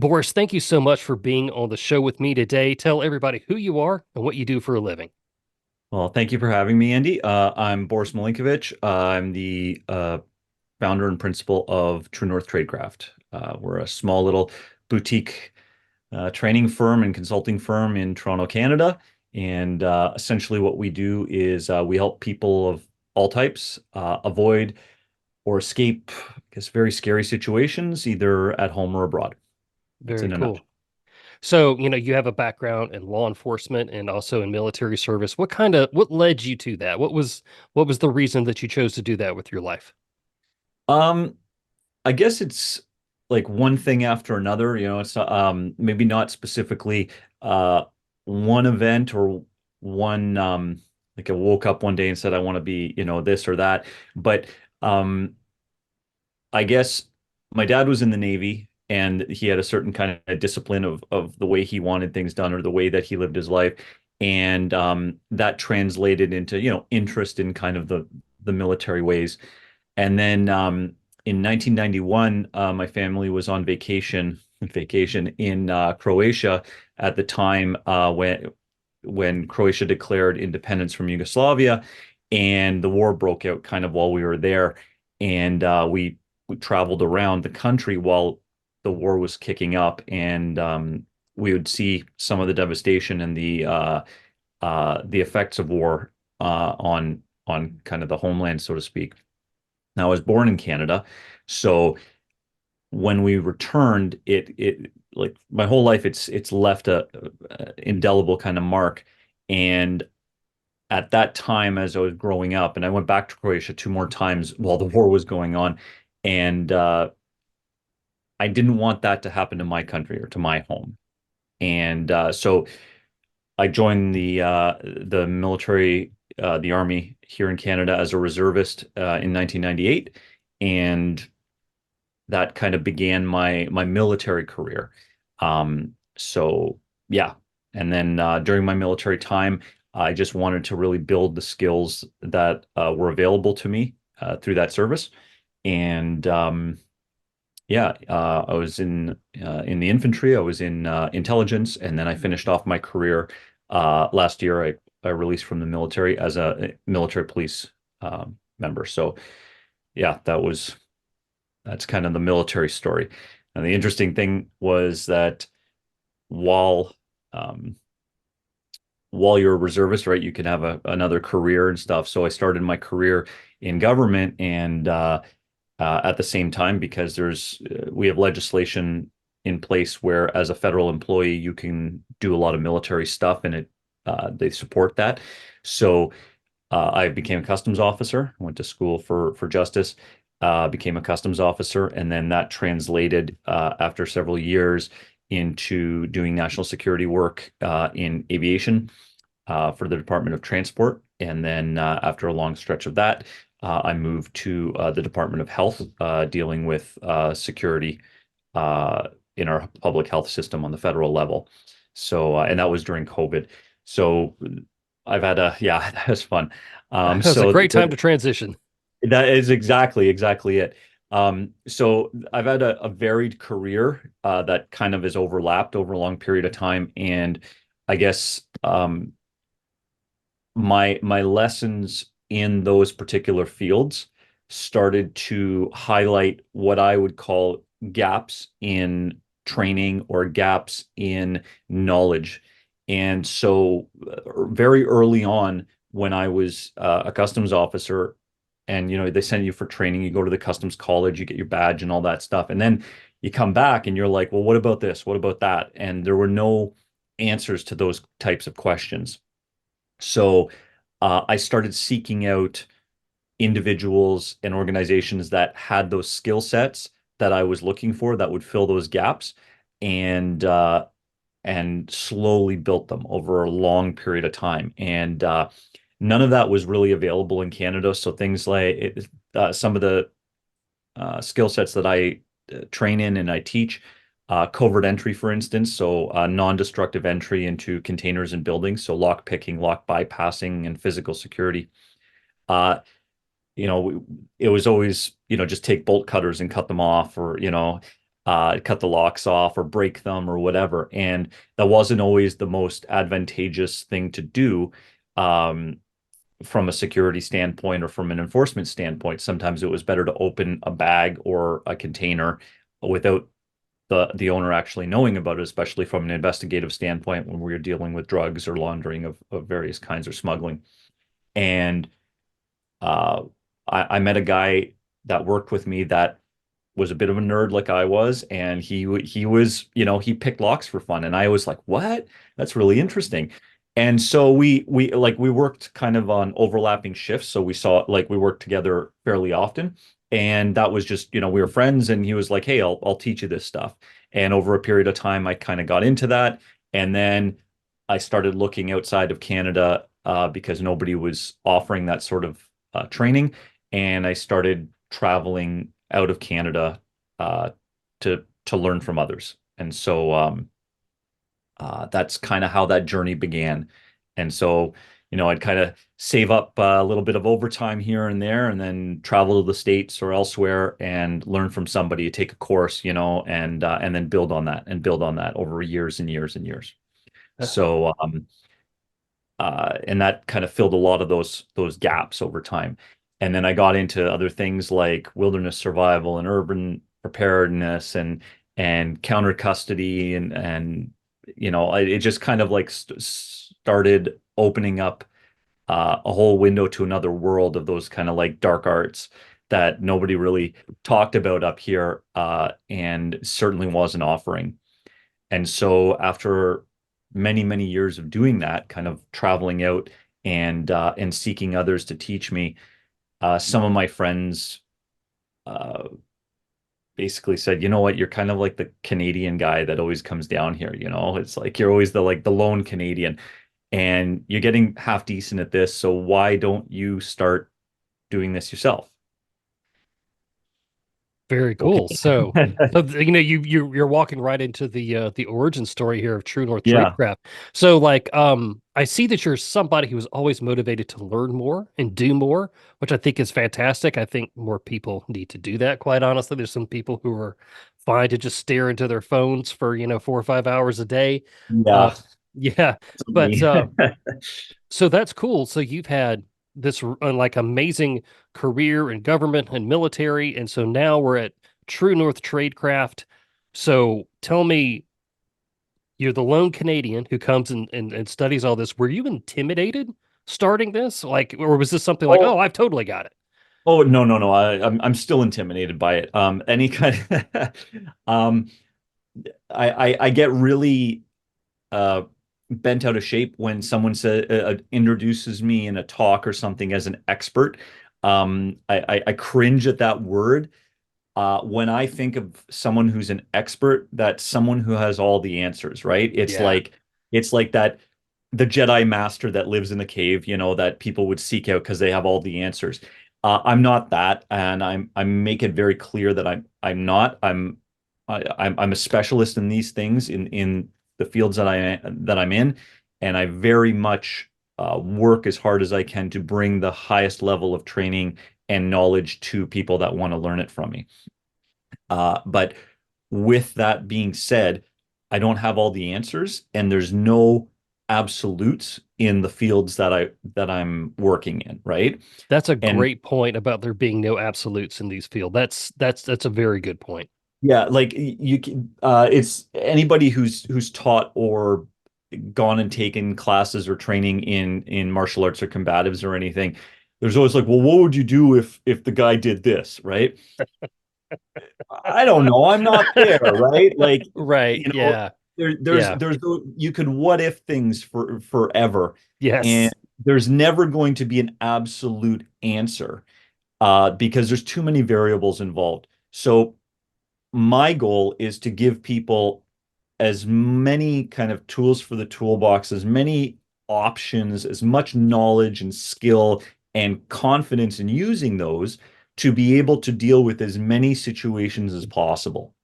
Boris, thank you so much for being on the show with me today. Tell everybody who you are and what you do for a living. Well, thank you for having me, Andy. I'm Boris Milinkovich. I'm the founder and principal of True North Tradecraft. We're a small little boutique training firm and consulting firm in Toronto, Canada. And essentially, what we do is we help people of all types avoid or escape, I guess, very scary situations, either at home or abroad. That's Very in a nutshell. cool. So, you have a background in law enforcement and also in military service. What led you to that? What was the reason that you chose to do that with your life? Um, I guess it's like one thing after another, it's maybe not specifically uh one event or one like I woke up one day and said I want to be, this or that. But um I guess my dad was in the Navy and he had a certain kind of discipline of the way he wanted things done or the way that he lived his life. And that translated into, interest in kind of the military ways. And then in 1991, my family was on vacation in Croatia at the time when Croatia declared independence from Yugoslavia, and the war broke out kind of while we were there, and we traveled around the country while the war was kicking up, and we would see some of the devastation and the effects of war on kind of the homeland, so to speak. Now, I was born in Canada, so when we returned, it like my whole life, it's left a indelible kind of mark. And at that time, as I was growing up, and I went back to Croatia two more times while the war was going on, and I didn't want that to happen to my country or to my home. And so I joined the military, the army here in Canada as a reservist in 1998, and that kind of began my military career. So yeah, and then during my military time, I just wanted to really build the skills that were available to me through that service. And yeah, I was in the infantry. I was in intelligence, and then I finished off my career last year. I released from the military as a military police member. So yeah, that's kind of the military story. And the interesting thing was that while um, while you're a reservist, right, you can have another career and stuff. So I started my career in government, and at the same time, because we have legislation in place where, as a federal employee, you can do a lot of military stuff, and they support that. So I became a customs officer, went to school for justice, became a customs officer, and then that translated after several years into doing national security work in aviation for the Department of Transport. And then after a long stretch of that, I moved to the Department of Health, dealing with security in our public health system on the federal level. So, and that was during COVID. So yeah, that was fun. That was a So great time to transition. that is exactly it. So I've had a varied career that kind of is overlapped over a long period of time, and I guess my lessons in those particular fields started to highlight what I would call gaps in training or gaps in knowledge. And so, very early on, when I was a customs officer, and they send you for training, you go to the customs college, you get your badge and all that stuff, and then you come back and you're like, well, what about this? What about that? And there were no answers to those types of questions. So I started seeking out individuals and organizations that had those skill sets that I was looking for that would fill those gaps, and slowly built them over a long period of time. And none of that was really available in Canada. So things like some of the skill sets that I train in and I teach, covert entry, for instance, so non-destructive entry into containers and buildings, so lock picking, lock bypassing, and physical security. Uh, it was always, just take bolt cutters and cut them off, or cut the locks off or break them or whatever. And that wasn't always the most advantageous thing to do. Um, from a security standpoint or from an enforcement standpoint, sometimes it was better to open a bag or a container without the owner actually knowing about it, especially from an investigative standpoint when we were dealing with drugs or laundering of various kinds or smuggling. And uh, I met a guy that worked with me that was a bit of a nerd like I was, and he was, he picked locks for fun, and I was like, "What? That's really interesting." And so we worked kind of on overlapping shifts, so we worked together fairly often, and that was just, we were friends, and he was like, "Hey, I'll teach you this stuff." And over a period of time, I kind of got into that, and then I started looking outside of Canada because nobody was offering that sort of training, and I started traveling out of Canada uh, to learn from others. And so that's kind of how that journey began. And so, I'd kind of save up a little bit of overtime here and there, and then travel to the States or elsewhere and learn from somebody, take a course, and then build on that and build on that over years and years and years. So and that kind of filled a lot of those gaps over time. And then I got into other things like wilderness survival and urban preparedness and counter custody and it just kind of like started opening up a whole window to another world of those kind of like dark arts that nobody really talked about up here and certainly wasn't offering. And so after many, many years of doing that, kind of traveling out and seeking others to teach me, some of my friends uh, basically said, "You know what, you're kind of like the Canadian guy that always comes down here, It's like you're always the lone Canadian and you're getting half decent at this, so why don't you start doing this yourself?" Very Okay. cool. So you're walking right into the origin story here of True North Yeah. Tradecraft. So like I see that you're somebody who was always motivated to learn more and do more, which I think is fantastic. I think more people need to do that, quite honestly. There's some people who are fine to just stare into their phones for, 4 or 5 hours a day. Uh Yeah. yeah, That's but me. so that's cool. So you've had this like amazing career in government and military, and so now we're at True North Tradecraft. So tell me, you're the lone Canadian who comes and studies all this. Were you intimidated starting this? Like, or was this something like, oh, Oh, I've totally got it? oh no, no, no. I'm still intimidated by it. Any kind um I get really uh bent out of shape when someone introduces me in a talk or something as an expert. I cringe at that word. When I think of someone who's an expert, that's someone who has all the answers, right? Yeah. It's like that the Jedi master that lives in the cave, that people would seek out because they have all the answers. I'm not that, and I make it very clear that I'm not. I'm a specialist in these things in the fields that I'm in, and I very much work as hard as I can to bring the highest level of training and knowledge to people that want to learn it from me. But with that being said, I don't have all the answers, and there's no absolutes in the fields that I'm working in, right? That's a And great point about there being no absolutes in these fields. That's a very good point. yeah, like you can, it's anybody who's taught or gone and taken classes or training in martial arts or combatives or anything. There's always like, well, what would you do if the guy did this, right? I don't know. I'm not there, right? Like, Right. you know, Yeah. there's Yeah. there's you could what if things for forever, and Yes. there's never going to be an absolute answer because there's too many variables involved. So my goal is to give people as many kind of tools for the toolbox, as many options, as much knowledge and skill and confidence in using those to be able to deal with as many situations as possible.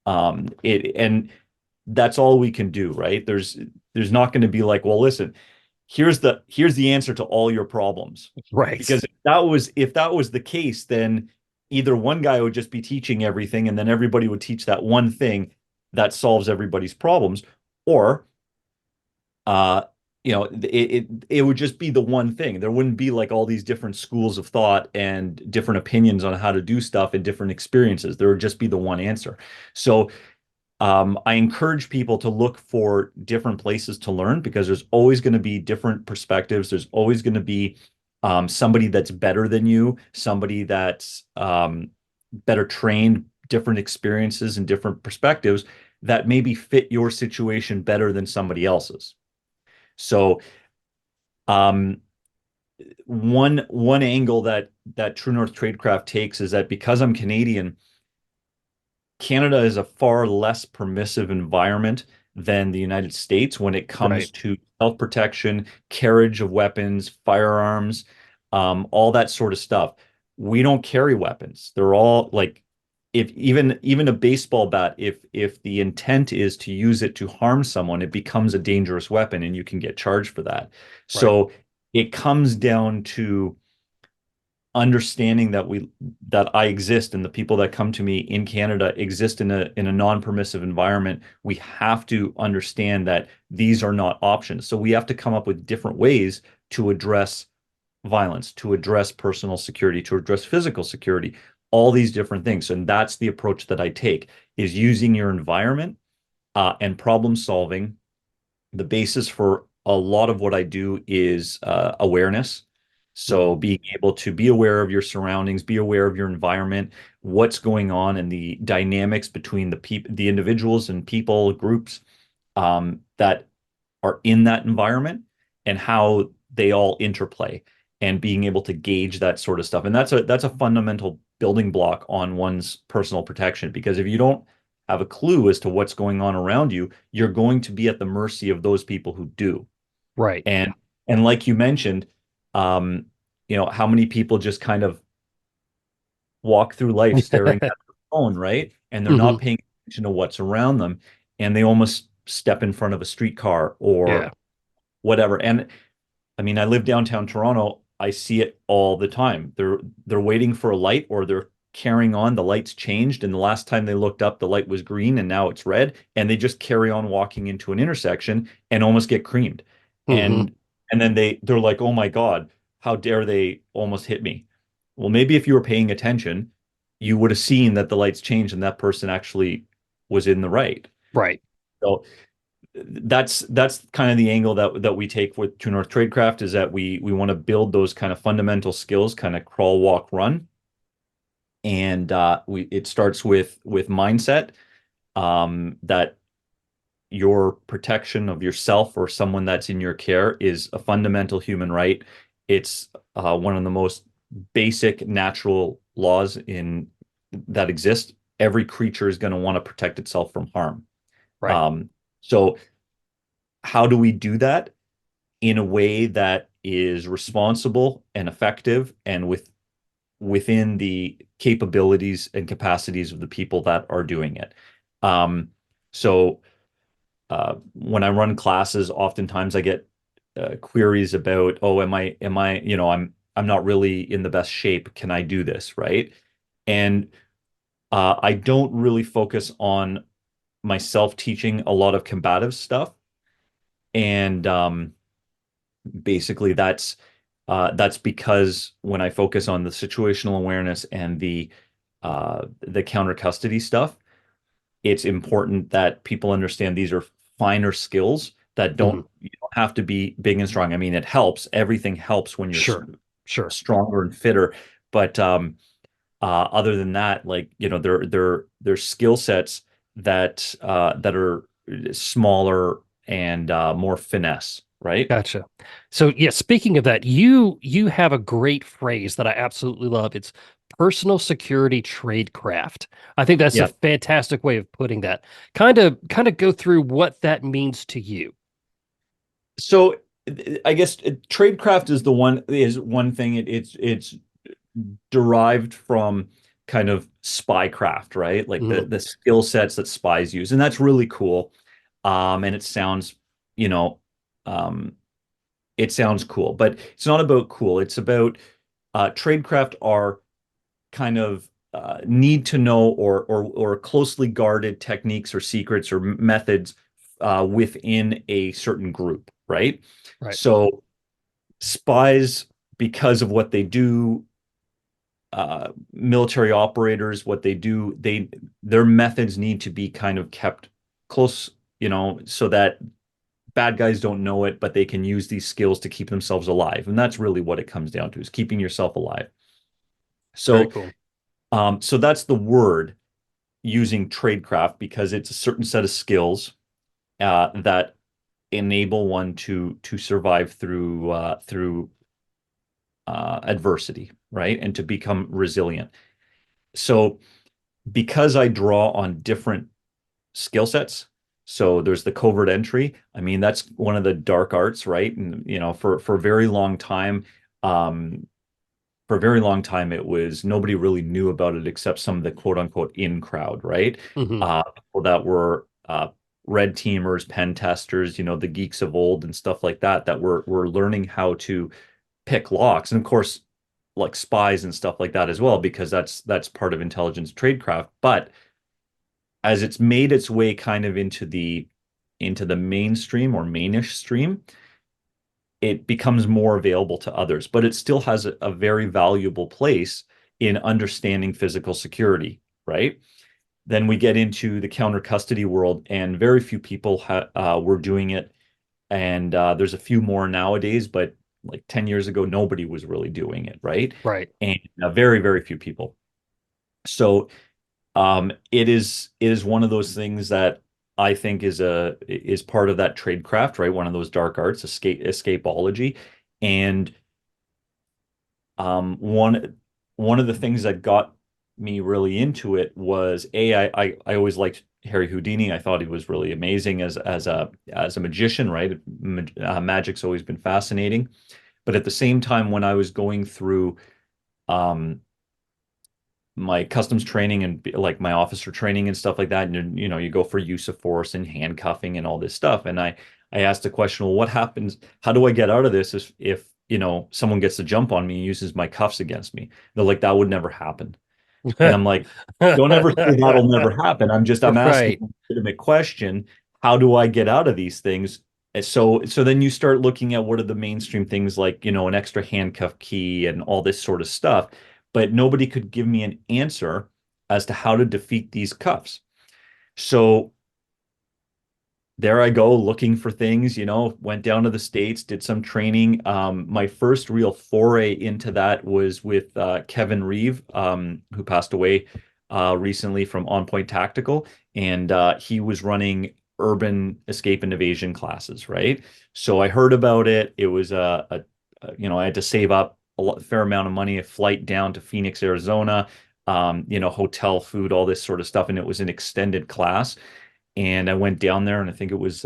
And that's all we can do, right? There's not going to be like, well, listen, here's the answer to all your problems. Right. Because if that was the case, then either one guy would just be teaching everything and then everybody would teach that one thing that solves everybody's problems, or uh it would just be the one thing. There wouldn't be like all these different schools of thought and different opinions on how to do stuff and different experiences. There would just be the one answer. So I encourage people to look for different places to learn because there's always going to be different perspectives. There's always going to be somebody that's better than you, somebody that's better trained, different experiences and different perspectives that maybe fit your situation better than somebody else's. So, um, one angle that True North Tradecraft takes is that because I'm Canadian, Canada is a far less permissive environment than the United States when it Right. comes to self-protection, carriage of weapons, firearms, all that sort of stuff. We don't carry weapons. They're all like if even a baseball bat, if the intent is to use it to harm someone, it becomes a dangerous weapon and you can get charged for that. Right. So it comes down to understanding that I exist and the people that come to me in Canada exist in a non-permissive environment. We have to understand that these are not options. So we have to come up with different ways to address violence, to address personal security, to address physical security, all these different things. And that's the approach that I take is using your environment and problem solving. The basis for a lot of what I do is awareness. Mhm. So being able to be aware of your surroundings, be aware of your environment, what's going on, and the dynamics between the individuals and people groups that are in that environment, and how they all interplay, and being able to gauge that sort of stuff. And that's a fundamental building block on one's personal protection because if you don't have a clue as to what's going on around you, you're going to be at the mercy of those people who do. Right. And like you mentioned, um, how many people just kind of walk through life staring at their phone, right? And they're not Hmm. paying attention to what's around them, and they almost step in front of a streetcar or Yeah. whatever. And I mean, I live downtown Toronto. I see it all the time. They're waiting for a light or they're carrying on. The light's changed, and the last time they looked up, the light was green and now it's red, and they just carry on walking into an intersection and almost get creamed. Hmm. And then they're like, "Oh my God, how dare they almost hit me?" Well, maybe if you were paying attention, you would have seen that the lights changed and that person actually was in the right. Right. So that's kind of the angle that we take with True North Tradecraft is that we want to build those kind of fundamental skills, kind of crawl, walk, run, and we it starts with mindset that your protection of yourself or someone that's in your care is a fundamental human right. It's one of the most basic natural laws in that exist. Every creature is going to want to protect itself from harm. Right. Um, so how do we do that in a way that is responsible and effective and within the capabilities and capacities of the people that are doing it? Um, so when I run classes, oftentimes I get queries about, oh, I'm not really in the best shape. Can I do this? Right? And I don't really focus on myself teaching a lot of combative stuff. And basically that's because when I focus on the situational awareness and the counter custody stuff, it's important that people understand these are finer skills that Hmm. you don't have to be big and strong. I mean, it helps. Everything helps when you're Sure. Sure. stronger and fitter. But other than that, like, there's skill sets that are smaller and more finesse, right? Gotcha. So yeah, speaking of that, you have a great phrase that I absolutely love. It's personal security tradecraft. I think that's a Yeah. fantastic way of putting that. Kind of go through what that means to you. So I guess tradecraft is one thing. It's derived from kind of spycraft, right? Like Hmm. the skill sets that spies use, and that's really cool. And you know, um, it sounds cool, but it's not about cool. It's about tradecraft are kind of need to know or closely guarded techniques or secrets or methods within a certain group, right? Right. So spies, because of what they do, military operators, what they do, their methods need to be kind of kept close, so that bad guys don't know it, but they can use these skills to keep themselves alive. And that's really what it comes down to, is keeping yourself alive. Very So, cool. so that's the word, using tradecraft, because it's a certain set of skills that enable one to survive through adversity, right? And to become resilient. So because I draw on different skill sets, so there's the covert entry. I mean, that's one of the dark arts, right? And for a very long time, um, it was, nobody really knew about it except some of the quote unquote in crowd, right? Hmm. People that were red teamers, pen testers, the geeks of old and stuff like that, that were learning how to pick locks. And of course, like spies and stuff like that as well, because that's part of intelligence tradecraft. But as it's made its way kind of into the mainstream or mainish stream, it becomes more available to others, but it still has a very valuable place in understanding physical security, right? Then we get into the counter custody world, and very few people were doing it. And there's a few more nowadays, but like 10 years ago, nobody was really doing it, right? Right. And very, very few people. So it is one of those things that I think is part of that tradecraft, right? One of those dark arts, escapology. And one of the things that got me really into it was I always liked Harry Houdini. I thought he was really amazing as a magician, right? Magic's always been fascinating. But at the same time, when I was going through um, my customs training and like my officer training and stuff like that, and you go for use of force and handcuffing and all this stuff, and I asked the question, well, what happens? How do I get out of this if someone gets the jump on me and uses my cuffs against me? They're like, that would never happen. And I'm like, don't ever say that'll never happen. I'm asking Right. a legitimate question. How do I get out of these things? And so then you start looking at what are the mainstream things, like, an extra handcuff key and all this sort of stuff. But nobody could give me an answer as to how to defeat these cuffs. So there I go looking for things, went down to the States, did some training. My first real foray into that was with Kevin Reeve, who passed away recently, from On Point Tactical. And he was running urban escape and evasion classes, right? So I heard about it. It was I had to save up fair amount of money, a flight down to Phoenix, Arizona, hotel, food, all this sort of stuff. And it was an extended class. And I went down there, and I think it was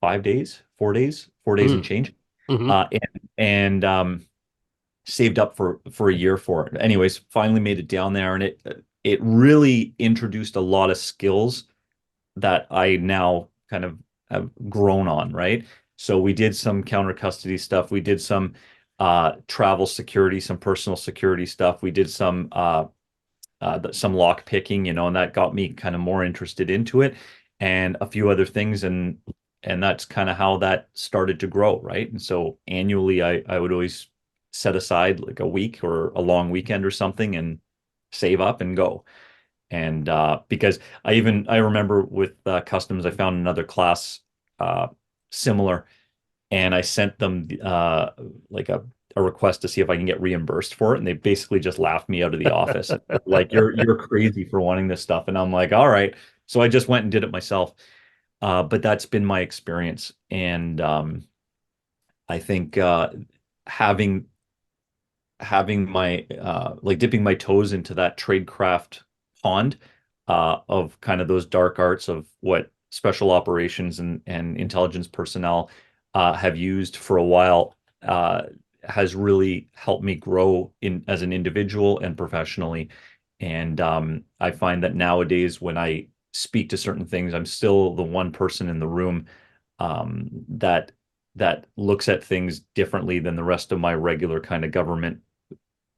5 days, 4 days, 4 days and Mm. change, Hmm. and saved up for a year for it. Anyways, finally made it down there, and it really introduced a lot of skills that I now kind of have grown on, right? So we did some counter custody stuff. We did some travel security, some personal security stuff. We did some lock picking, and that got me kind of more interested into it, and a few other things, and that's kind of how that started to grow, right? And so annually, I would always set aside like a week or a long weekend or something and save up and go. And because I remember with customs, I found another class uh, similar, and I sent them like a request to see if I can get reimbursed for it, and they basically just laughed me out of the office. Like, you're crazy for wanting this stuff, and I'm like, all right. So I just went and did it myself. But that's been my experience, and I think having having my like dipping my toes into that tradecraft pond of kind of those dark arts of what special operations and intelligence personnel have used for a while has really helped me grow in as an individual and professionally. And I find that nowadays, when I speak to certain things, I'm still the one person in the room that looks at things differently than the rest of my regular kind of government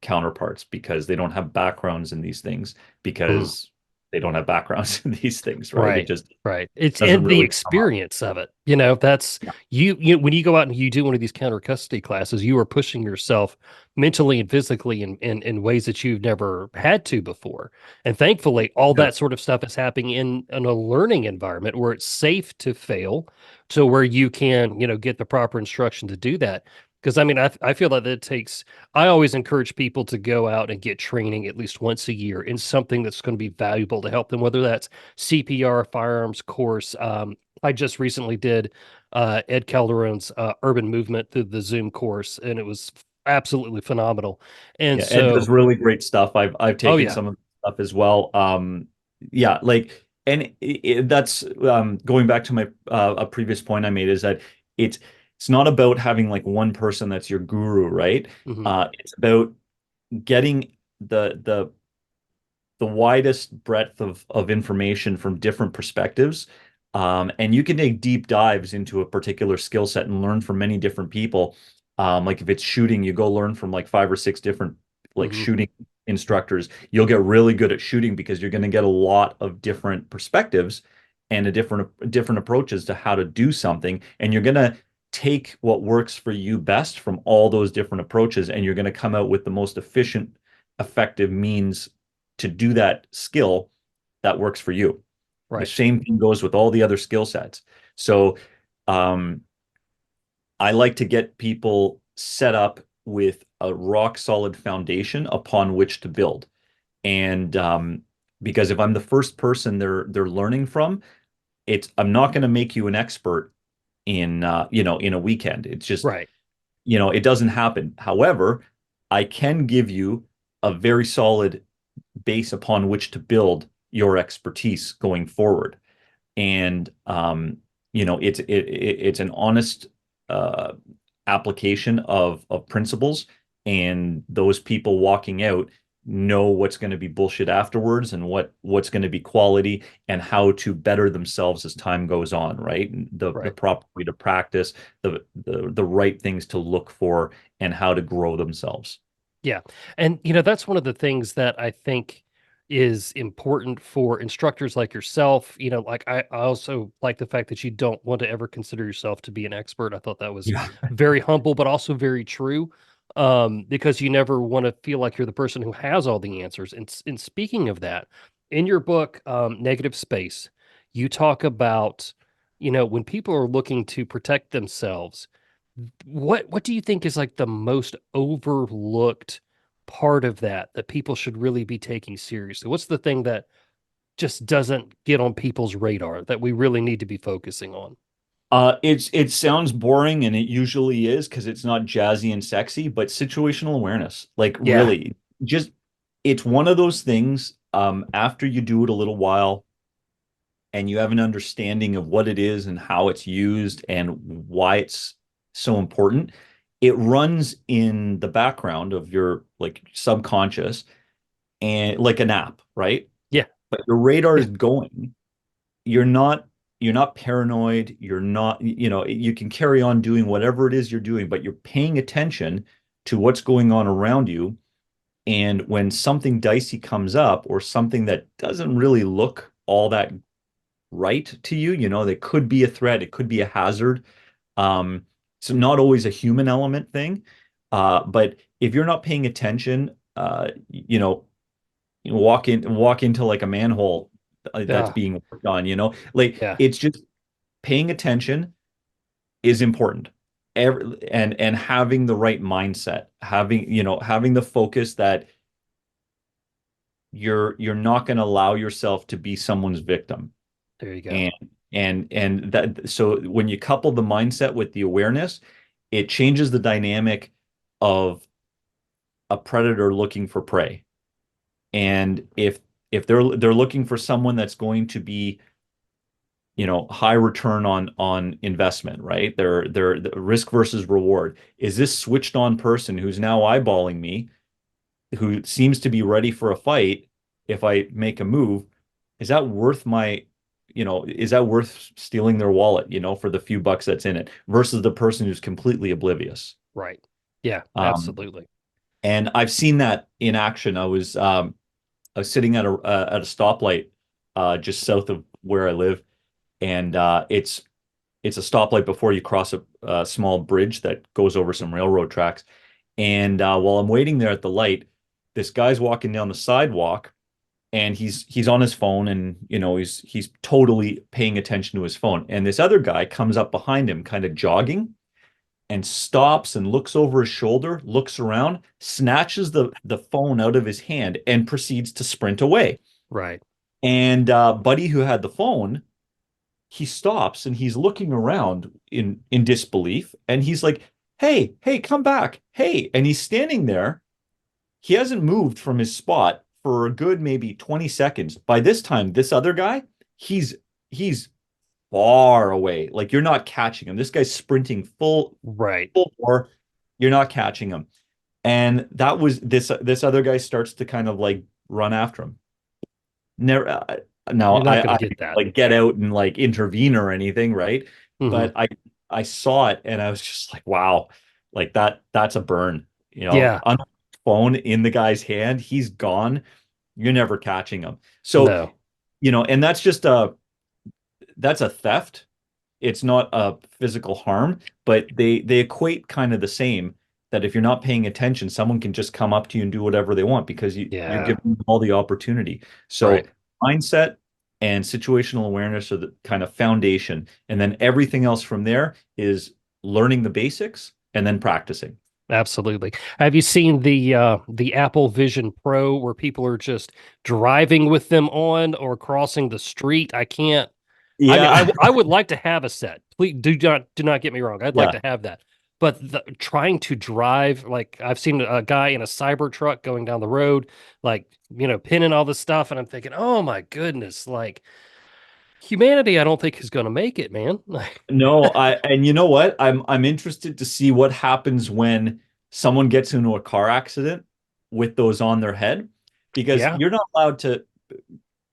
counterparts because they don't have backgrounds in these things Mhm. because they don't have backgrounds in these things, right? It Right. just Right. It's doesn't and the really come up. experience of it. You know, that's Yeah. you when you go out and you do one of these counter custody classes, you are pushing yourself mentally and physically in ways that you've never had to before. And thankfully, all Yeah. that sort of stuff is happening in a learning environment where it's safe to fail, so where you can, get the proper instruction to do that. Because I mean, I feel that it takes I always encourage people to go out and get training at least once a year in something that's going to be valuable to help them, whether that's CPR, firearms course. I just recently did Ed Calderon's urban movement through the Zoom course, and it was absolutely phenomenal. And Yeah, Ed does so, really great stuff. I've oh taken yeah, some of the stuff as well. Yeah, like, and that's going back to my a previous point I made is that it's it's not about having like one person that's your guru, right? hmm It's about getting the widest breadth of information from different perspectives. And you can take deep dives into a particular skill set and learn from many different people. Like if it's shooting, you go learn from like five or six different like hmm shooting instructors. You'll get really good at shooting because you're going to get a lot of different perspectives and a different approaches to how to do something. And you're going to take what works for you best from all those different approaches, and you're going to come out with the most efficient, effective means to do that skill that works for you. The right, same thing goes with all the other skill sets. So um, I like to get people set up with a rock solid foundation upon which to build. And because if I'm the first person they're learning from, I'm not going to make you an expert in in a weekend. It's just right. it doesn't happen. However, I can give you a very solid base upon which to build your expertise going forward. And it's an honest uh, application of principles, and those people walking out know what's going to be bullshit afterwards and what's going to be quality and how to better themselves as time goes on, right? The Right. proper way to practice, the right things to look for, and how to grow themselves. Yeah. And, that's one of the things that I think is important for instructors like yourself. Like I also like the fact that you don't want to ever consider yourself to be an expert. I thought that was Yeah. very humble, but also very true. Because you never want to feel like you're the person who has all the answers. And speaking of that, in your book, Negative Space, you talk about, when people are looking to protect themselves, what do you think is like the most overlooked part of that people should really be taking seriously? What's the thing that just doesn't get on people's radar that we really need to be focusing on? It sounds boring, and it usually is because it's not jazzy and sexy, but situational awareness, like Yeah, really, just it's one of those things. After you do it a little while and you have an understanding of what it is and how it's used and why it's so important, it runs in the background of your like subconscious and like an app, right? yeah, But your radar yeah, is going. You're not paranoid, you're not, you can carry on doing whatever it is you're doing, but you're paying attention to what's going on around you. And when something dicey comes up or something that doesn't really look all that right to you, that could be a threat, it could be a hazard. um so not always a human element thing, but if you're not paying attention, you walk into like a manhole that's yeah, being worked on, like yeah. it's just paying attention is important. And having the right mindset, having the focus that you're not going to allow yourself to be someone's victim. There you go. And that, so when you couple the mindset with the awareness, it changes the dynamic of a predator looking for prey. And if they're looking for someone that's going to be, high return on investment, right? They're the risk versus reward. Is this switched on person who's now eyeballing me, who seems to be ready for a fight if I make a move? Is that worth is that worth stealing their wallet, for the few bucks that's in it versus the person who's completely oblivious? Right. Yeah, Um, absolutely. And I've seen that in action. I was sitting at a stoplight just south of where I live, and it's a stoplight before you cross a small bridge that goes over some railroad tracks. And while I'm waiting there at the light, this guy's walking down the sidewalk, and he's on his phone, and he's totally paying attention to his phone. And this other guy comes up behind him, kind of jogging, and stops and looks over his shoulder, looks around, snatches the phone out of his hand, and proceeds to sprint away. Right. And Buddy, who had the phone, he stops and he's looking around in disbelief, and he's like, "Hey, hey, come back, hey!" And he's standing there. He hasn't moved from his spot for a good maybe 20 seconds. By this time, this other guy, he's far away. Like you're not catching him. This guy's sprinting Right. full bore. You're not catching him. And that was this other guy starts to kind of like run after him. Never now You're not going I to get that. like get out and like intervene or anything, right? Hmm. But I saw it and I was just like, wow, like that's a burn. Yeah. On the phone in the guy's hand, he's gone. You're never catching him. So, No. and that's a theft. It's not a physical harm, but they equate kind of the same, that if you're not paying attention, someone can just come up to you and do whatever they want because you're Yeah. giving them all the opportunity. So Right. mindset and situational awareness are the kind of foundation. And then everything else from there is learning the basics and then practicing. Absolutely. Have you seen the Apple Vision Pro where people are just driving with them on or crossing the street? I can't. I mean, Yeah. I would like to have a set. Please do not get me wrong. I'd like Yeah. to have that. But trying to drive, like I've seen a guy in a cyber truck going down the road, like pinning all this stuff, and I'm thinking, oh my goodness, like humanity, I don't think is going to make it, man. Like, No, and you know what? I'm interested to see what happens when someone gets into a car accident with those on their head, because yeah, you're not allowed to,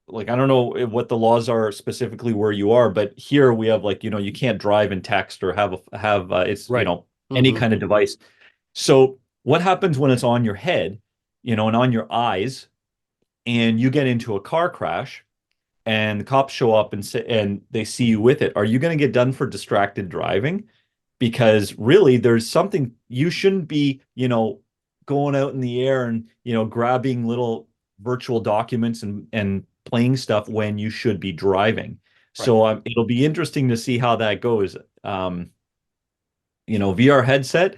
like, I don't know what the laws are specifically where you are, but here we have, like, you can't drive and text or have it's, right. any Hmm. kind of device. So what happens when it's on your head, and on your eyes, and you get into a car crash? And the cops show up and say, and they see you with it, are you going to get done for distracted driving? Because really, there's something you shouldn't be, going out in the air and, grabbing little virtual documents and playing stuff when you should be driving. Right, So it'll be interesting to see how that goes. VR headset,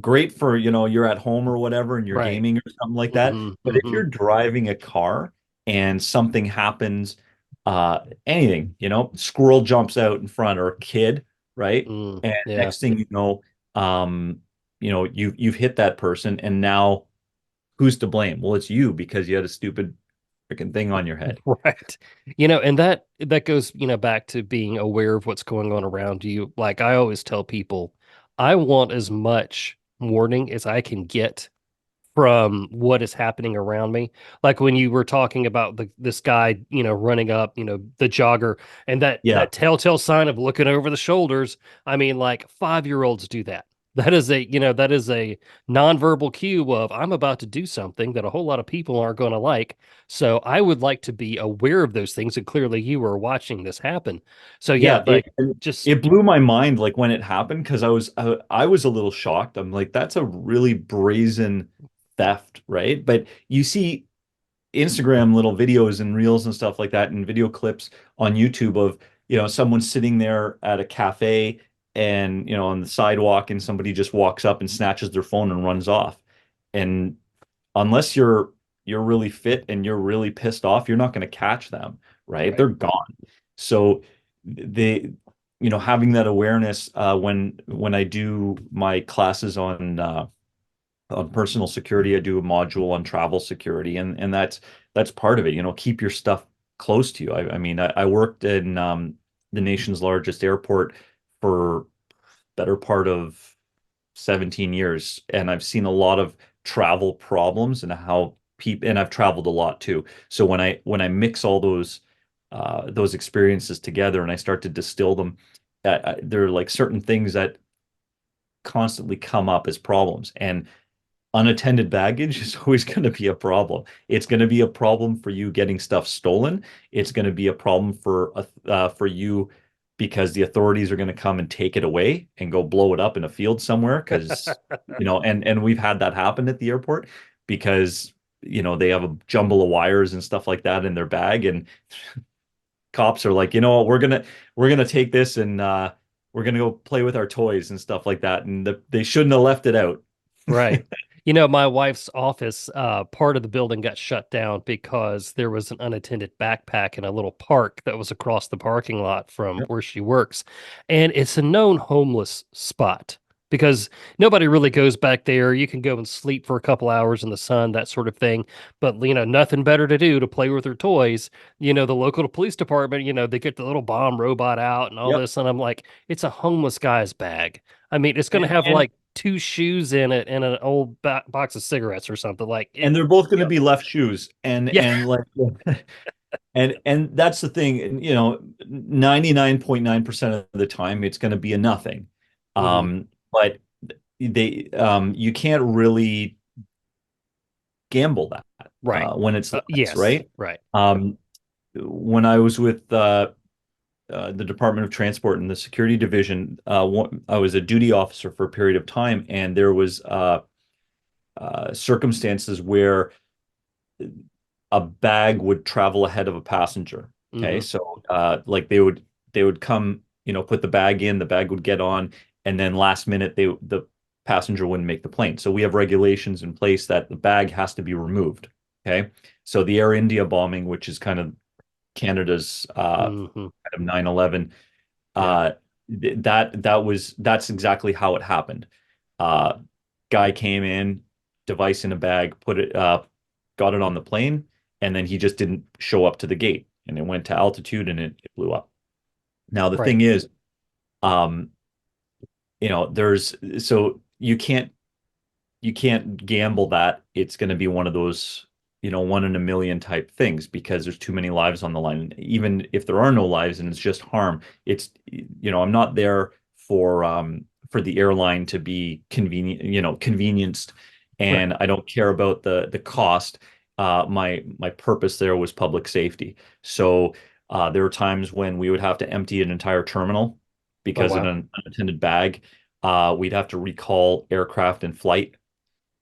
great for, you're at home or whatever and you're right. gaming or something like that. Hmm. But if Hmm. you're driving a car and something happens, anything, squirrel jumps out in front or a kid, right? And Yeah. next thing you know, you've hit that person, and now who's to blame? Well, it's you because you had a stupid freaking thing on your head. Right. And that goes, back to being aware of what's going on around you. Like I always tell people, I want as much warning as I can get from what is happening around me. Like when you were talking about this guy, running up, the jogger, and Yeah. that telltale sign of looking over the shoulders. I mean, like 5-year-olds do that. That is a nonverbal cue of I'm about to do something that a whole lot of people aren't going to like. So I would like to be aware of those things. And clearly you were watching this happen. So yeah, Yeah, like just it blew my mind like when it happened, because I was a little shocked. I'm like, that's a really brazen theft, right? But you see Instagram little videos and reels and stuff like that, and video clips on YouTube of, someone sitting there at a cafe and, on the sidewalk, and somebody just walks up and snatches their phone and runs off. And unless you're really fit and you're really pissed off, you're not going to catch them, right? right, They're gone. So they, having that awareness, when I do my classes on personal security, I do a module on travel security, and that's part of it. Keep your stuff close to you. I mean, I worked in the nation's largest airport for better part of 17 years, and I've seen a lot of travel problems and how people, and I've traveled a lot too. So when I mix all those experiences together and I start to distill them, there are like certain things that constantly come up as problems. And unattended baggage is always going to be a problem. It's going to be a problem for you getting stuff stolen. It's going to be a problem for you because the authorities are going to come and take it away and go blow it up in a field somewhere because and we've had that happen at the airport because they have a jumble of wires and stuff like that in their bag, and cops are like, what, we're gonna take this and we're gonna go play with our toys and stuff like that, and they shouldn't have left it out. Right. My wife's office, part of the building got shut down because there was an unattended backpack in a little park that was across the parking lot from Yep. where she works. And it's a known homeless spot because nobody really goes back there. You can go and sleep for a couple hours in the sun, that sort of thing. But, nothing better to do to play with her toys. The local police department, they get the little bomb robot out and all Yep. this. And I'm like, it's a homeless guy's bag. I mean, it's going to And have and like two shoes in it and an old box of cigarettes or something like and it. they're both going to Yeah, be left shoes, and yeah, like and that's the thing, 99.9% of the time it's going to be a nothing. hmm But you can't really gamble that right. when it's less, Yes, right? right. When I was with the Department of Transport and the security division, I was a duty officer for a period of time, and there was circumstances where a bag would travel ahead of a passenger. Okay, hmm so like they would come, put the bag in, the bag would get on, and then last minute the passenger wouldn't make the plane. So we have regulations in place that the bag has to be removed. Okay, so the Air India bombing, which is kind of Canada's hmm kind of 9/11, Yeah, uh, that's exactly how it happened. Uh, Guy came in, device in a bag, got it on the plane, and then he just didn't show up to the gate, and it went to altitude and it blew up. Now the right, thing is, um, there's so you can't gamble that it's going to be one of those, one in a million type things because there's too many lives on the line. Even if there are no lives and it's just harm, I'm not there for the airline to be convenienced, right. and I don't care about the cost. My purpose there was public safety. So there were times when we would have to empty an entire terminal Oh because of wow. an unattended bag. We'd have to recall aircraft in flight,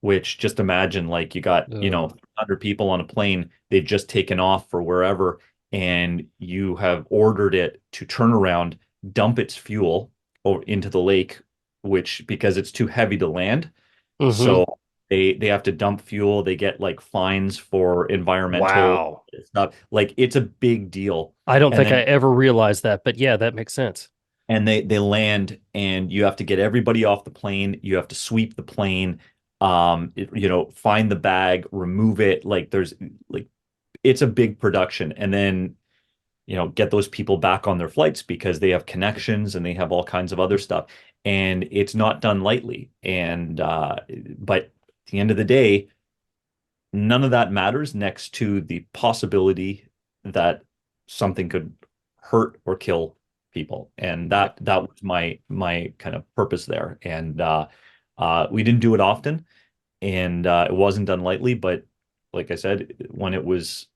which just imagine like you got, Ugh. 100 people on a plane, they've just taken off for wherever, and you have ordered it to turn around, dump its fuel into the lake, which because it's too heavy to land. hmm So they have to dump fuel. They get like fines for environmental Wow. stuff. Like it's a big deal. I don't And think I then ever realized that, but yeah, that makes sense. they land, and you have to get everybody off the plane. You have to sweep the plane, find the bag, remove it. Like there's like it's a big production, and then get those people back on their flights because they have connections and they have all kinds of other stuff, and it's not done lightly. And but at the end of the day, none of that matters next to the possibility that something could hurt or kill people. And Right. that was my kind of purpose there. And we didn't do it often, and it wasn't done lightly. But like I said, when it was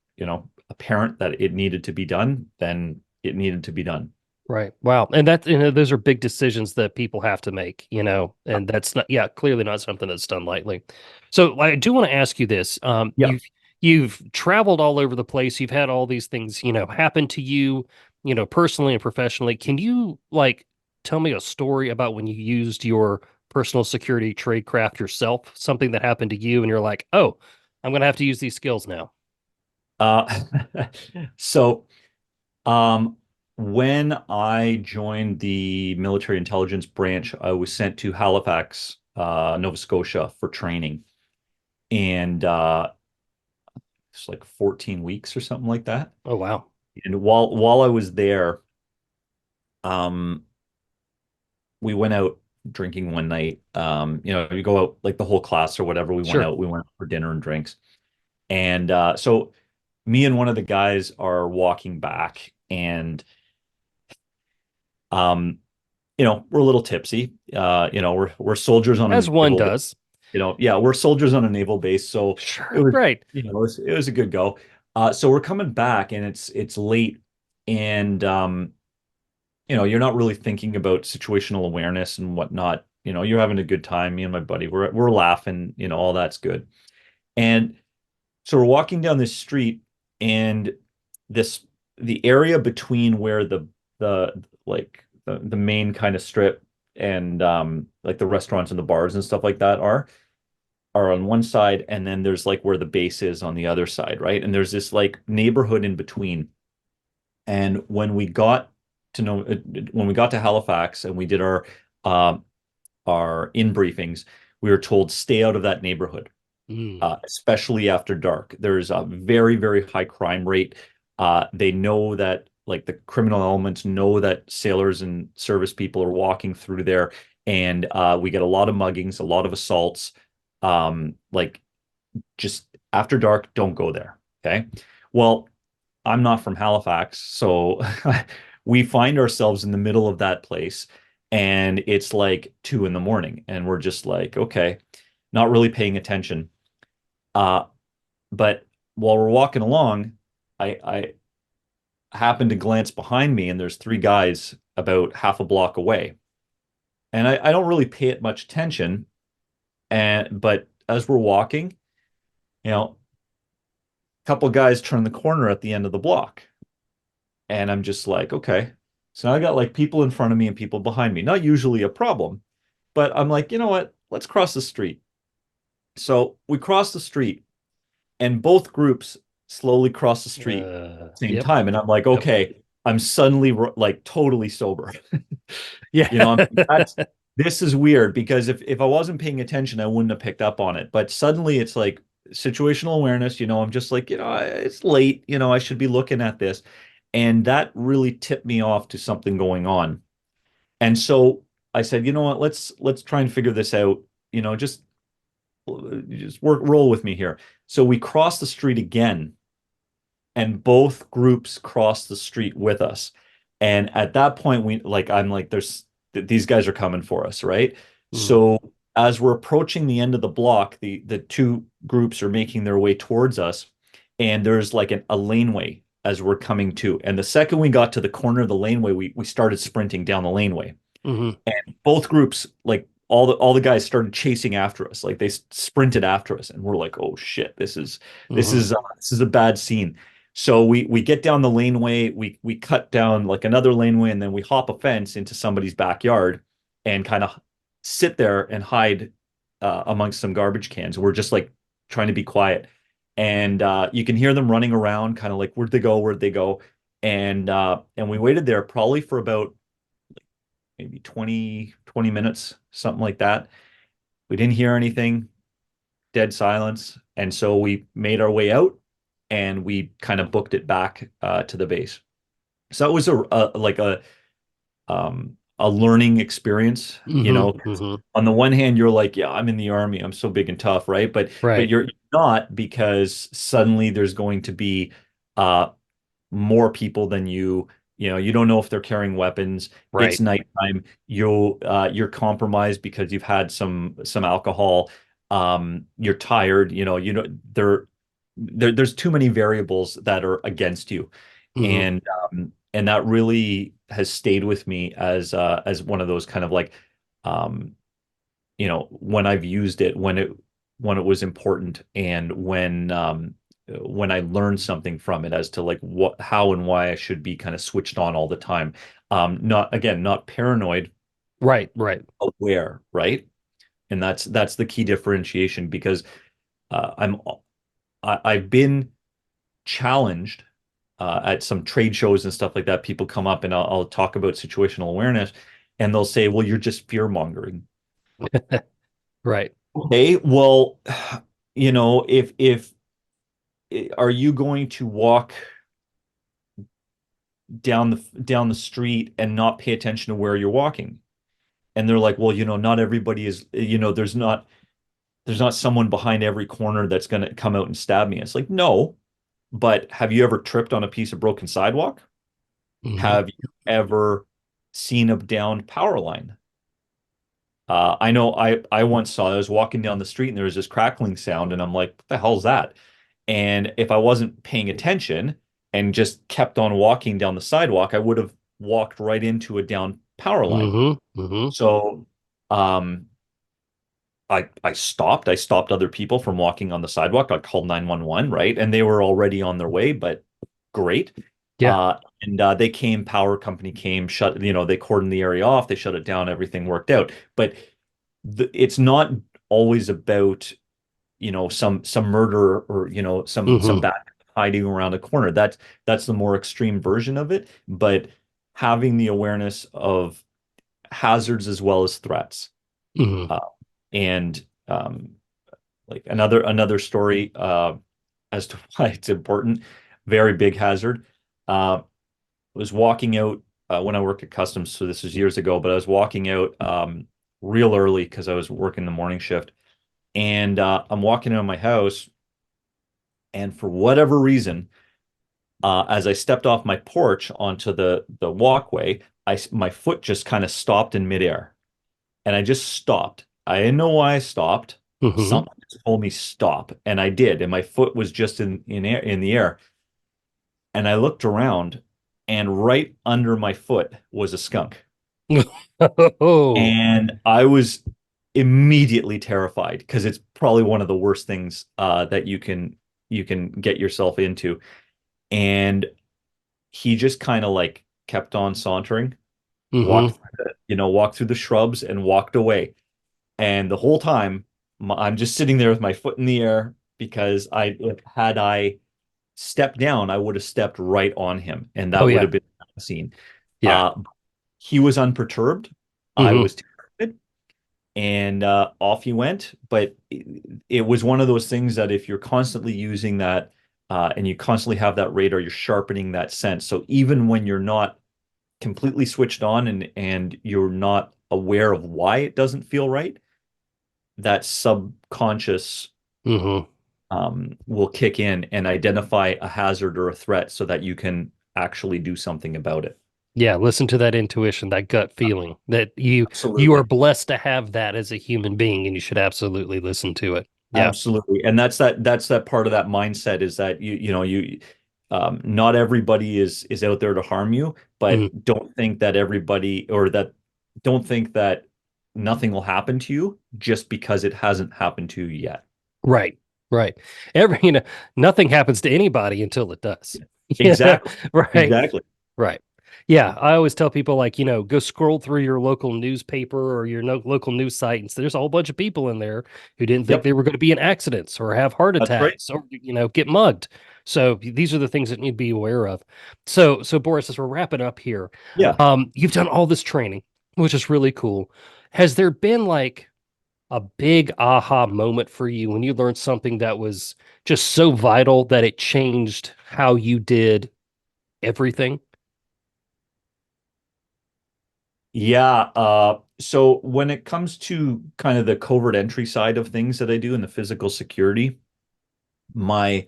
apparent that it needed to be done, then it needed to be done. Right. Wow. And that, those are big decisions that people have to make, and that's not, yeah, clearly not something that's done lightly. So I do want to ask you this. Yeah. You've traveled all over the place. You've had all these things, happen to you, personally and professionally. Can you like tell me a story about when you used your personal security tradecraft yourself, something that happened to you and you're like, oh, I'm gonna have to use these skills now. Uh, so Um, when I joined the military intelligence branch, I was sent to Halifax, Nova Scotia for training. And it's like 14 weeks or something like that. Oh, wow. And while I was there, um, we went out drinking one night. You go out like the whole class or whatever. Sure. We went out for dinner and drinks. And so me and one of the guys are walking back, and we're a little tipsy. We're soldiers on As a one naval base. does. Yeah, we're soldiers on a naval base, so it Sure. was, Right. it was a good go. So we're coming back, and it's late, and you're not really thinking about situational awareness and whatnot. You're having a good time. Me and my buddy, we're laughing. All that's good. And so we're walking down this street, and this the area between where the main kind of strip and like the restaurants and the bars and stuff like that are on one side, and then there's like where the base is on the other side, right? And there's this like neighborhood in between. And when we got to Halifax and we did our in briefings, we were told stay out of that neighborhood, Mm. especially after dark. There's a very, very high crime rate. They know that, like, the criminal elements know that sailors and service people are walking through there, and we get a lot of muggings, a lot of assaults. Like, just after dark, don't go there. Okay. Well, I'm not from Halifax, so we find ourselves in the middle of that place, and it's like 2 in the morning, and we're just like, okay, not really paying attention. Uh, but while we're walking along, I happen to glance behind me, and there's three guys about half a block away. And I don't really pay it much attention. But as we're walking, a couple guys turn the corner at the end of the block. And I'm just like, okay. So I got like people in front of me and people behind me. Not usually a problem, but I'm like, you know what? Let's cross the street. So we cross the street, and both groups slowly cross the street at the same Yep. time. And I'm like, Yep. okay, I'm suddenly like totally sober. Yeah. I'm that's This is weird because if I wasn't paying attention, I wouldn't have picked up on it. But suddenly it's like situational awareness, I'm just like, it's late, I should be looking at this. And that really tipped me off to something going on. And so I said, you know what, let's try and figure this out. Just roll with me here. So we crossed the street again, and both groups crossed the street with us. And at that point, I'm like, these guys are coming for us, right? Mhm. So as we're approaching the end of the block, the two groups are making their way towards us, and there's like a laneway as we're coming to. And the second we got to the corner of the laneway, we started sprinting down the laneway. Mhm. And both groups, like all the guys, started chasing after us. Like they sprinted after us, and we're like, "Oh shit, Mhm. this is a bad scene." So we get down the laneway, we cut down like another laneway, and then we hop a fence into somebody's backyard and kind of sit there and hide amongst some garbage cans. We're just like trying to be quiet, and you can hear them running around, kind of like, "Where'd they go? Where'd they go?" And we waited there probably for about maybe 20 minutes, something like that. We didn't hear anything, dead silence. And so we made our way out, and we kind of booked it back to the base. So it was a learning experience, Mhm. Mhm. On the one hand, you're like, yeah, I'm in the army, I'm so big and tough, right? But Right. you're not, because suddenly there's going to be uh more people than you. You don't know if they're carrying weapons. It's Right. nighttime. You're compromised because you've had some alcohol. You're tired. There's too many variables that are against you. Mhm. And that really has stayed with me as one of those kind of like, um when I've used it, when it was important, and when I learned something from it as to like how and why I should be kind of switched on all the time. Not paranoid, Right. Right. aware, right? And that's the key differentiation, because I'm I've been challenged at some trade shows and stuff like that. People come up, and I'll talk about situational awareness, and they'll say, "Well, you're just fear mongering." Right. Okay, well, if are you going to walk down the street and not pay attention to where you're walking? And they're like, well, not everybody is, there's not someone behind every corner that's going to come out and stab me. It's like, no, but have you ever tripped on a piece of broken sidewalk? Mhm. Have you ever seen a downed power line? I know I once saw I was walking down the street and there was this crackling sound and I'm like, what the hell's that? And if I wasn't paying attention and just kept on walking down the sidewalk, I would have walked right into a down power line. Mm-hmm. Mm-hmm. So um I stopped. I stopped other people from walking on the sidewalk. I called 911, right? And they were already on their way, but great. Yeah. And they came, power company came, shut, they cordoned the area off, they shut it down, everything worked out. But it's not always about, some murder or, some Mm-hmm. bad hiding around a corner. That's the more extreme version of it. But having the awareness of hazards as well as threats. Mm-hmm. Uh, and like another story as to why it's important, very big hazard. Was walking out when I worked at Customs, so this was years ago, but I was walking out real early because I was working the morning shift, and I'm walking out of my house, and for whatever reason, as I stepped off my porch onto the walkway, my foot just kind of stopped in midair, and I just stopped. I didn't know why I stopped. Mm-hmm. Something just told me stop, and I did, and my foot was just in the air, and I looked around, and right under my foot was a skunk. Oh. And I was immediately terrified because it's probably one of the worst things that you can get yourself into. And he just kind of like kept on sauntering, Mm-hmm. walked through the shrubs and walked away. And the whole time, I'm just sitting there with my foot in the air because had I stepped down, I would have stepped right on him, and Oh that would yeah. have been a scene. Yeah. Uh, he was unperturbed. I Mm-hmm. was terrified, and off he went. But it was one of those things that if you're constantly using that and you constantly have that radar, you're sharpening that sense. So even when you're not completely switched on and you're not aware of why it doesn't feel right, that subconscious Mm-hmm. will kick in and identify a hazard or a threat so that you can actually do something about it. Yeah, listen to that intuition, that gut feeling that you are Absolutely. blessed to have that as a human being, and you should absolutely listen to it. Yeah. Absolutely. And that's that part of that mindset is that not everybody is out there to harm you, but Mm. don't think that nothing will happen to you just because it hasn't happened to you yet. Right. Right. Every, nothing happens to anybody until it does. Yeah. Exactly. Right. Exactly. Right. Yeah, I always tell people like, go scroll through your local newspaper or your local news site and there's a whole bunch of people in there who didn't think Yep. they were going to be in accidents or have heart That's right. attacks or get mugged. So these are the things that you need to be aware of. So Boris, as we're wrapping up here, Yeah. you've done all this training, which is really cool. Has there been like a big aha moment for you when you learned something that was just so vital that it changed how you did everything? Yeah. So when it comes to kind of the covert entry side of things that I do in the physical security, my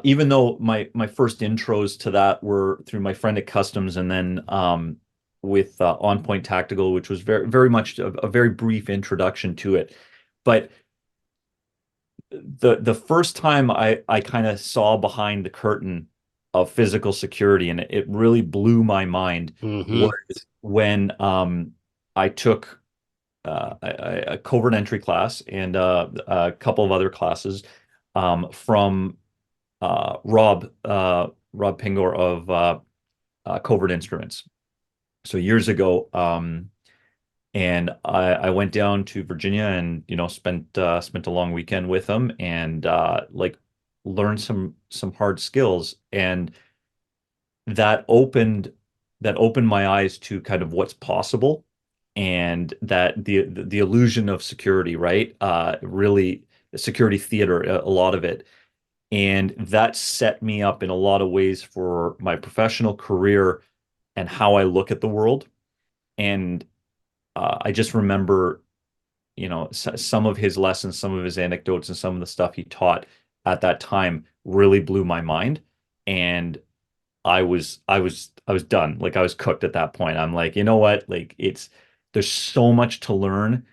even though my first intros to that were through my friend at Customs and then with On Point Tactical, which was very much a very brief introduction to it. But the first time I kind of saw behind the curtain of physical security and it really blew my mind Mm-hmm. was when I took a covert entry class and a couple of other classes from Rob Pingor of Covert Instruments. So years ago, and I went down to Virginia and spent a long weekend with him and like learned some hard skills, and that opened that opened my eyes to kind of what's possible and that the illusion of security, right? Really security theater, a lot of it. And that set me up in a lot of ways for my professional career and how I look at the world. And I just remember, some of his lessons, some of his anecdotes, and some of the stuff he taught at that time really blew my mind. And I was done. Like I was cooked at that point. I'm like, you know what? Like there's so much to learn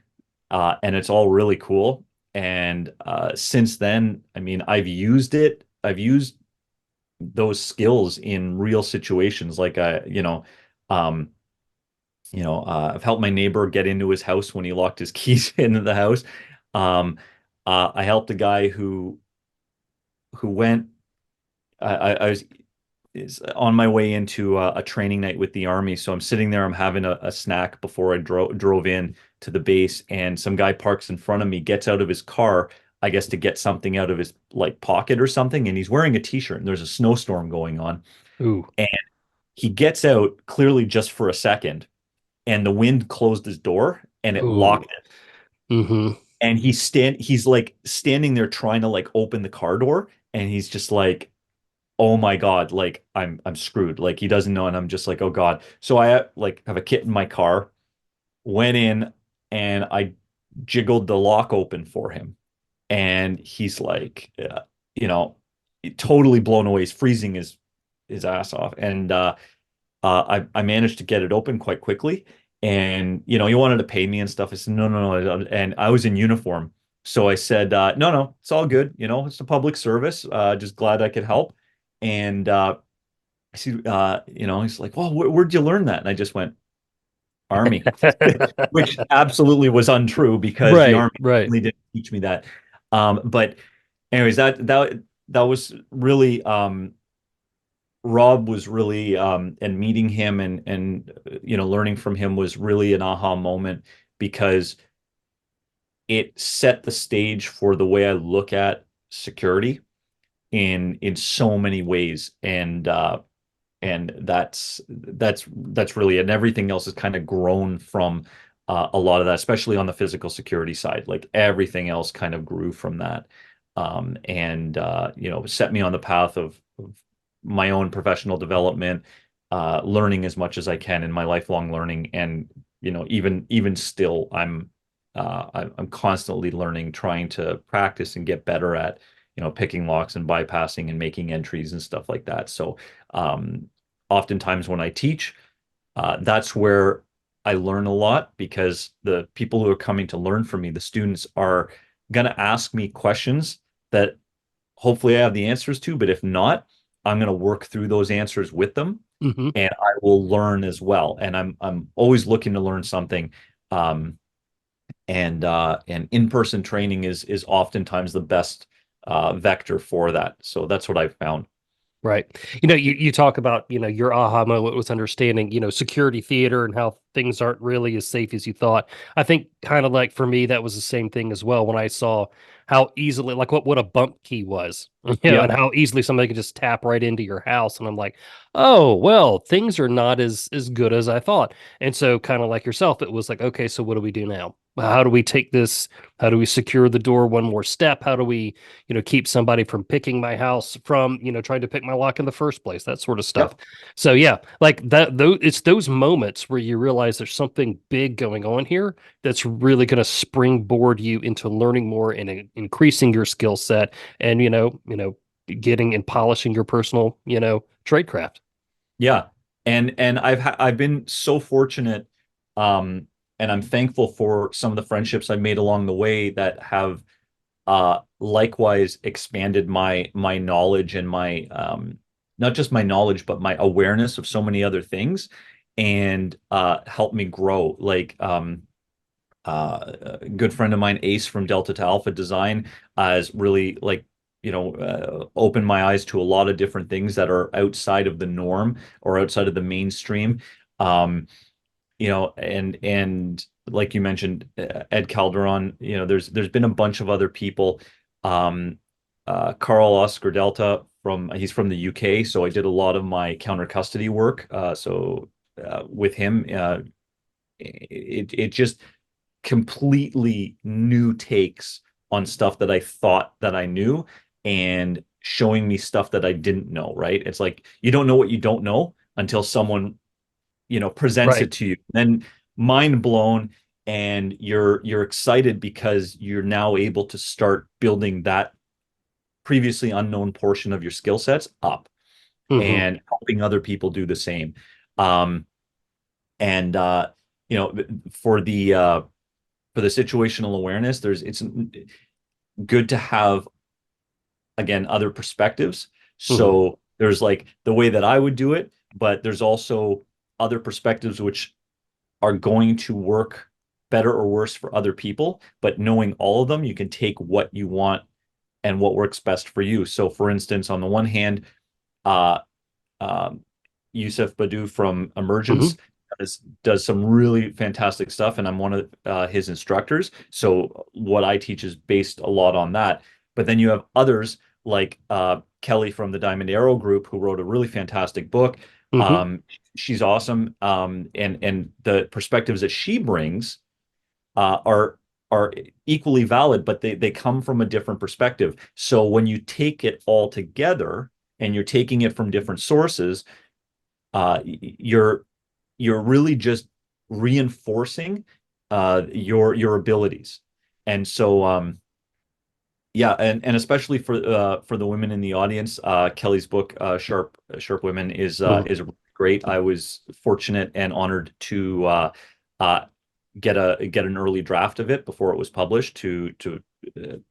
and it's all really cool. And since then, I mean, I've used it. I've used those skills in real situations, like um, I've helped my neighbor get into his house when he locked his keys into the house. Um, I helped a guy who went. I was is on my way into a training night with the army. So I'm sitting there, I'm having a snack before I drove in to the base, and some guy parks in front of me, gets out of his car, I guess to get something out of his like pocket or something, and he's wearing a t-shirt and there's a snowstorm going on. Ooh. And he gets out clearly just for a second, and the wind closed his door and it Ooh. locked it. Mm-hmm. And he's like standing there trying to like open the car door, and he's just like, oh my God, like I'm screwed. Like he doesn't know, and I'm just like, oh God. So I like have a kit in my car, went in, and I jiggled the lock open for him. And he's like, you know, totally blown away. He's freezing his ass off. And I managed to get it open quite quickly. And he wanted to pay me and stuff. I said, no, no, no. And I was in uniform. So I said, no, no, it's all good. It's a public service. Just glad I could help. And I see, he's like, well, where'd you learn that? And I just went, Army, which absolutely was untrue because the Right, Army right. really didn't teach me that. But anyways, that was really Rob was really and meeting him and learning from him was really an aha moment because it set the stage for the way I look at security in so many ways. And that's really, and everything else has kind of grown from a lot of that, especially on the physical security side. Like everything else kind of grew from that, and set me on the path of my own professional development, learning as much as I can in my lifelong learning. And even still, I'm constantly learning, trying to practice and get better at picking locks and bypassing and making entries and stuff like that. So oftentimes when I teach, that's where I learn a lot because the people who are coming to learn from me, the students, are going to ask me questions that hopefully I have the answers to, but if not, I'm going to work through those answers with them Mm-hmm. and I will learn as well. And I'm always looking to learn something. Um, and in-person training is oftentimes the best vector for that. So that's what I've found. Right. You talk about, your aha moment was understanding, security theater and how things aren't really as safe as you thought. I think kind of like for me, that was the same thing as well when I saw how easily, like what a bump key was, and Yep. how easily somebody could just tap right into your house. And I'm like, oh, well, things are not as good as I thought. And so kind of like yourself, it was like, okay, so what do we do now? How do we take this? How do we secure the door one more step? How do we keep somebody from picking my house from, trying to pick my lock in the first place, that sort of stuff. Yep. So yeah, like that, it's those moments where you realize there's something big going on here that's really going to springboard you into learning more and increasing your skill set and, getting and polishing your personal, tradecraft. Yeah. And I've been so fortunate, um and I'm thankful for some of the friendships I've made along the way that have likewise expanded my knowledge and my not just my knowledge but my awareness of so many other things, and helped me grow. Like a good friend of mine, Ace from Delta to Alpha Design, has really like opened my eyes to a lot of different things that are outside of the norm or outside of the mainstream. Um, and like you mentioned, Ed Calderon, there's been a bunch of other people. Um, Carl Oscar Delta, he's from the UK, so I did a lot of my counter custody work. So with him, it just completely new takes on stuff that I thought that I knew, and showing me stuff that I didn't know, right? It's like you don't know what you don't know until someone, presents Right. it to you. Then mind blown, and you're excited because you're now able to start building that previously unknown portion of your skill sets up Hmm. and helping other people do the same. Um, and you know, for the for the situational awareness, it's good to have, again, other perspectives. Hmm. So there's like the way that I would do it, but there's also other perspectives which are going to work better or worse for other people. But knowing all of them, you can take what you want and what works best for you. So, for instance, on the one hand, uh, um, Yusuf Badu from Hmm. Emergence does some really fantastic stuff, and I'm one of his instructors. So what I teach is based a lot on that. But then you have others like Kelly from the Diamond Arrow Group, who wrote a really fantastic book. Hmm. She's awesome, and the perspectives that she brings are equally valid, but they come from a different perspective. So when you take it all together and you're taking it from different sources, you're really just reinforcing your abilities. And so yeah, and especially for the women in the audience, Kelly's book, Sharp Women, Hmm. is great. I was fortunate and honored to uh, get an early draft of it before it was published to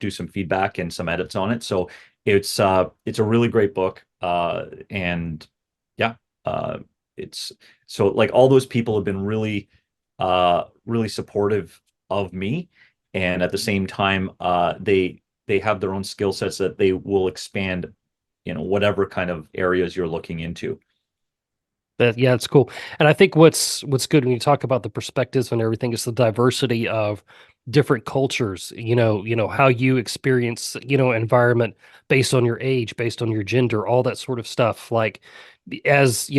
do some feedback and some edits on it. So it's a really great book, and yeah, uh, it's so like all those people have been really really supportive of me, and at the same time, they have their own skill sets that they will expand, whatever kind of areas you're looking into. That yeah, it's cool. And I think what's good when you talk about the perspectives and everything is the diversity of different cultures, how you experience, environment based on your age, based on your gender, all that sort of stuff. Like as,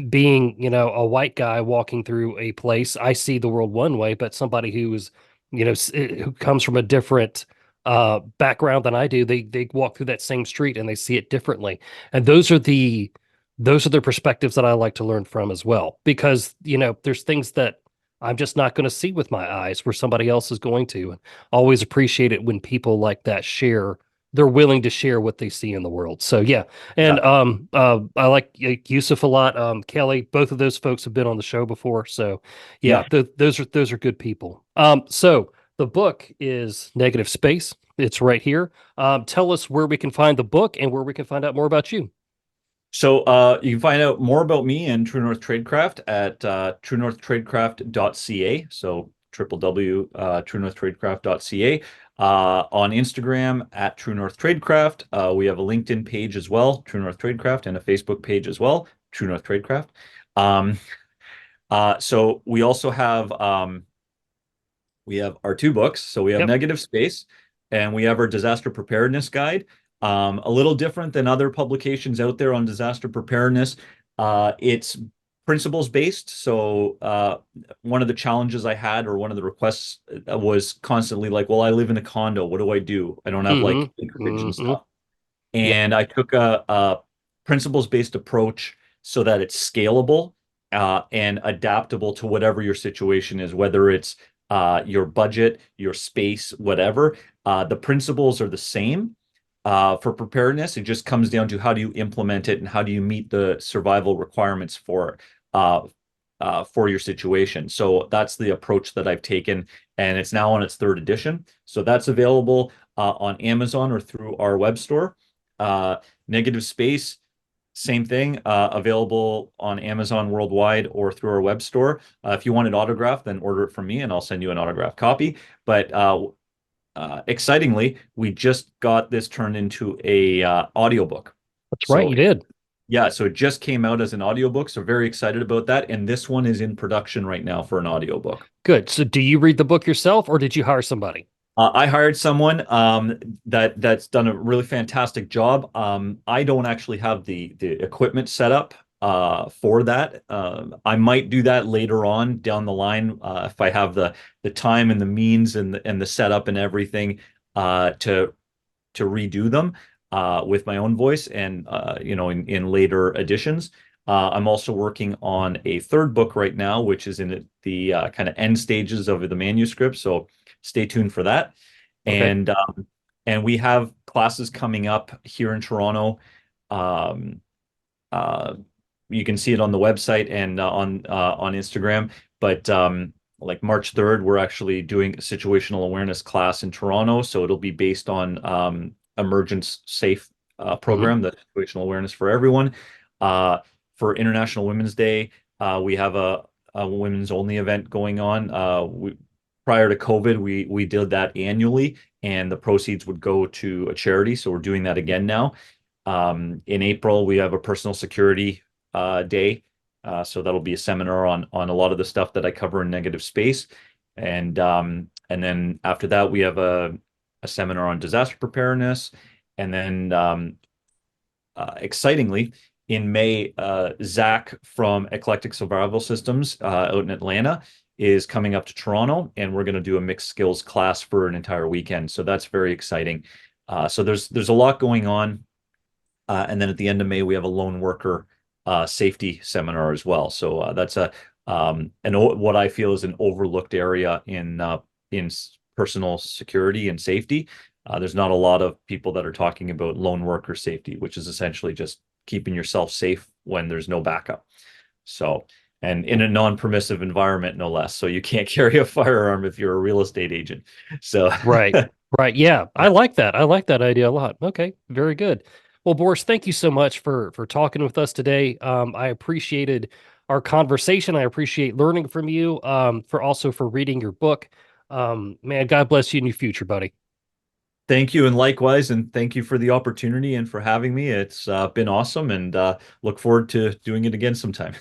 being, a white guy walking through a place, I see the world one way, but somebody who's, who comes from a different background than I do, they walk through that same street and they see it differently. And those are the perspectives that I like to learn from as well, because, there's things that I'm just not going to see with my eyes where somebody else is going to. And always appreciate it when people like that they're willing to share what they see in the world. So yeah. And Yeah, I like Yusuf a lot. Kelly, both of those folks have been on the show before. So yeah, yeah. those are good people. So the book is Negative Space. It's right here. Tell us where we can find the book and where we can find out more about you. So you can find out more about me and True North Tradecraft at truenorthtradecraft.ca. So www.truenorthtradecraft.ca. On Instagram at True North Tradecraft. We have a LinkedIn page as well, True North Tradecraft, and a Facebook page as well, True North Tradecraft. Um, so we have our two books. So we have Yep. Negative Space and we have our Disaster Preparedness Guide. A little different than other publications out there on disaster preparedness. It's principles based. So one of the challenges I had, or one of the requests, was constantly like, well, I live in a condo. What do I do? I don't have like Mm-hmm. acreage and Mm-hmm. stuff. Yep. And I took a principles-based approach so that it's scalable and adaptable to whatever your situation is, whether it's your budget, your space, whatever. The principles are the same for preparedness. It just comes down to how do you implement it and how do you meet the survival requirements uh, for your situation. So that's the approach that I've taken, and it's now on its third edition. So that's available on Amazon or through our web store. Uh, Negative Space, same thing, available on Amazon worldwide or through our web store. If you want it autographed, then order it from me and I'll send you an autographed copy. But excitingly, we just got this turned into a audiobook. That's right. So You did. yeah, so it just came out as an audiobook, so very excited about that. And this one is in production right now for an audiobook. Good. So do you read the book yourself or did you hire somebody? I hired someone that's done a really fantastic job. I don't actually have the equipment set up for that. I might do that later on down the line if I have the time and the means and the setup and everything to redo them with my own voice and in later editions. I'm also working on a third book right now, which is in the kind of end stages of the manuscript. So stay tuned for that. Okay. And we have classes coming up here in Toronto. Um, uh, you can see it on the website and on Instagram. But like March 3rd, we're actually doing a situational awareness class in Toronto. So it'll be based on emergence safe Hmm. program, the situational awareness for everyone. Uh, for International Women's Day, we have a women's only event going on. Prior to COVID, we did that annually, and the proceeds would go to a charity. So we're doing that again now. In April, we have a personal security day. So that'll be a seminar on a lot of the stuff that I cover in negative space. And then after that, we have a seminar on disaster preparedness. And then excitingly, in May, Zach from Eclectic Survival Systems out in Atlanta is coming up to Toronto, and we're going to do a mixed skills class for an entire weekend. So that's very exciting. So there's a lot going on. And then at the end of May, we have a lone worker safety seminar as well. So that's what I feel is an overlooked area in personal security and safety. There's not a lot of people that are talking about lone worker safety, which is essentially just keeping yourself safe when there's no backup. So, and in a non-permissive environment, no less. So you can't carry a firearm if you're a real estate agent. So, Right. Right. Yeah. I like that. I like that idea a lot. Okay. Very good. Well, Boris, thank you so much for talking with us today. I appreciated our conversation. I appreciate learning from you. For also for reading your book. Man, God bless you in your future, buddy. thank you, and likewise, and thank you for the opportunity and for having me. It's been awesome, and look forward to doing it again sometime.